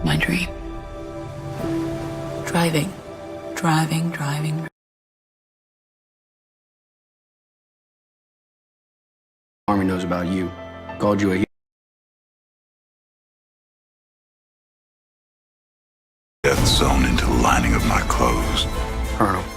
my dream. Driving. Army knows about you. Called you a hero. Death zone into the lining of my clothes. Colonel.